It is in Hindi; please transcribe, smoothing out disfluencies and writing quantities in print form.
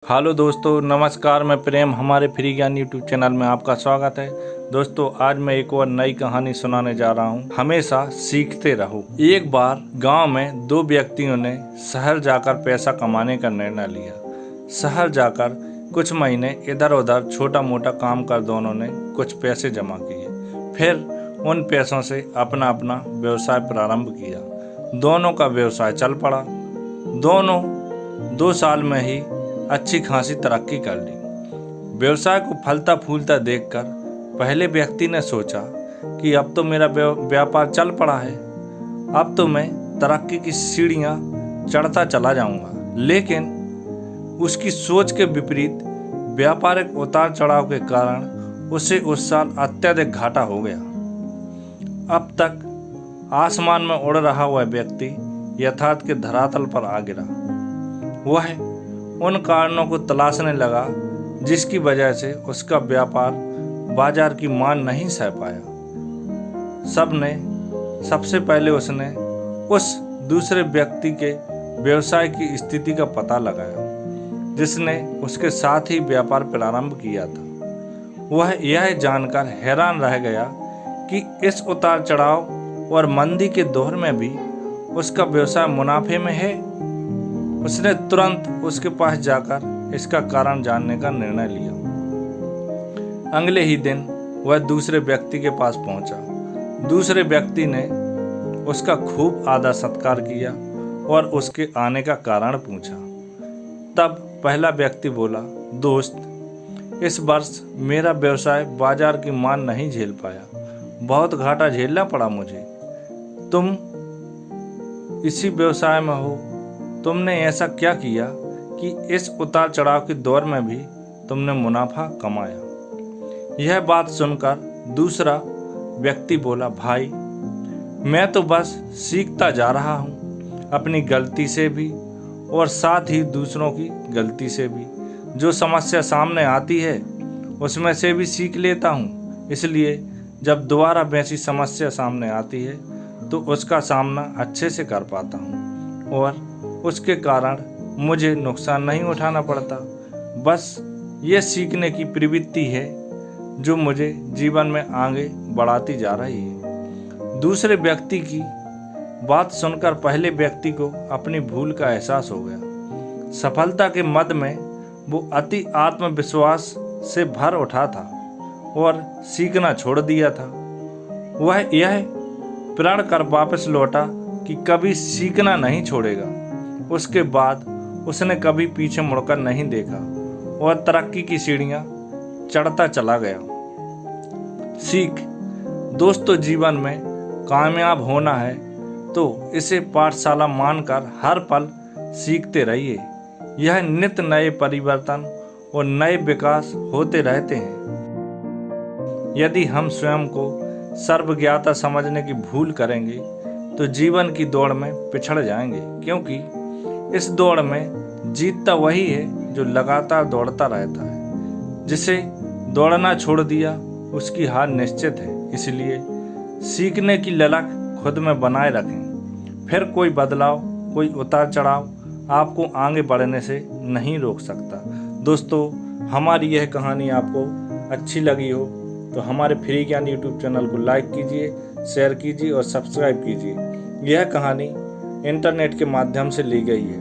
हेलो दोस्तों, नमस्कार। मैं प्रेम हमारे फ्री ज्ञान यूट्यूब चैनल में आपका स्वागत है। दोस्तों, आज मैं एक और नई कहानी सुनाने जा रहा हूँ। हमेशा सीखते रहो। एक बार गांव में दो व्यक्तियों ने शहर जाकर पैसा कमाने का निर्णय लिया। शहर जाकर कुछ महीने इधर उधर छोटा मोटा काम कर दोनों ने कुछ पैसे जमा किए। फिर उन पैसों से अपना अपना व्यवसाय प्रारंभ किया। दोनों का व्यवसाय चल पड़ा। दोनों 2 साल में ही अच्छी खासी तरक्की कर ली। व्यवसाय को फलता फूलता देखकर पहले व्यक्ति ने सोचा कि अब तो मेरा व्यापार चल पड़ा है, अब तो मैं तरक्की की सीढ़ियां चढ़ता चला जाऊंगा। लेकिन उसकी सोच के विपरीत व्यापारिक उतार चढ़ाव के कारण उसे उस साल अत्यधिक घाटा हो गया। अब तक आसमान में उड़ रहा हुआ व्यक्ति यथार्थ के धरातल पर आ गिरा। वह उन कारणों को तलाशने लगा जिसकी वजह से उसका व्यापार बाजार की मांग नहीं सह पाया। सबसे पहले उसने उस दूसरे व्यक्ति के व्यवसाय की स्थिति का पता लगाया जिसने उसके साथ ही व्यापार प्रारंभ किया था। वह यह जानकर हैरान रह गया कि इस उतार चढ़ाव और मंदी के दौर में भी उसका व्यवसाय मुनाफे में है। उसने तुरंत उसके पास जाकर इसका कारण जानने का निर्णय लिया। अगले ही दिन वह दूसरे व्यक्ति के पास पहुंचा। दूसरे व्यक्ति ने उसका खूब आदर सत्कार किया और उसके आने का कारण पूछा। तब पहला व्यक्ति बोला, दोस्त, इस वर्ष मेरा व्यवसाय बाजार की मांग नहीं झेल पाया, बहुत घाटा झेलना पड़ा मुझे। तुम इसी व्यवसाय में हो, तुमने ऐसा क्या किया कि इस उतार चढ़ाव के दौर में भी तुमने मुनाफा कमाया। यह बात सुनकर दूसरा व्यक्ति बोला, भाई, मैं तो बस सीखता जा रहा हूँ, अपनी गलती से भी और साथ ही दूसरों की गलती से भी। जो समस्या सामने आती है उसमें से भी सीख लेता हूँ, इसलिए जब दोबारा वैसी समस्या सामने आती है तो उसका सामना अच्छे से कर पाता हूँ और उसके कारण मुझे नुकसान नहीं उठाना पड़ता। बस ये सीखने की प्रवृत्ति है जो मुझे जीवन में आगे बढ़ाती जा रही है। दूसरे व्यक्ति की बात सुनकर पहले व्यक्ति को अपनी भूल का एहसास हो गया। सफलता के मद में वो अति आत्मविश्वास से भर उठा था और सीखना छोड़ दिया था। वह यह प्रण कर वापस लौटा कि कभी सीखना नहीं छोड़ेगा। उसके बाद उसने कभी पीछे मुड़कर नहीं देखा और तरक्की की सीढ़ियां चढ़ता चला गया। सीख, दोस्तों, जीवन में कामयाब होना है तो इसे पाठशाला मानकर हर पल सीखते रहिए। यह नित्य नए परिवर्तन और नए विकास होते रहते हैं। यदि हम स्वयं को सर्वज्ञाता समझने की भूल करेंगे तो जीवन की दौड़ में पिछड़ जाएंगे, क्योंकि इस दौड़ में जीतता वही है जो लगातार दौड़ता रहता है। जिसे दौड़ना छोड़ दिया उसकी हार निश्चित है। इसलिए सीखने की ललक खुद में बनाए रखें। फिर कोई बदलाव, कोई उतार चढ़ाव आपको आगे बढ़ने से नहीं रोक सकता। दोस्तों, हमारी यह कहानी आपको अच्छी लगी हो तो हमारे फ्री ज्ञान यूट्यूब चैनल को लाइक कीजिए, शेयर कीजिए और सब्सक्राइब कीजिए। यह कहानी इंटरनेट के माध्यम से ली गई है।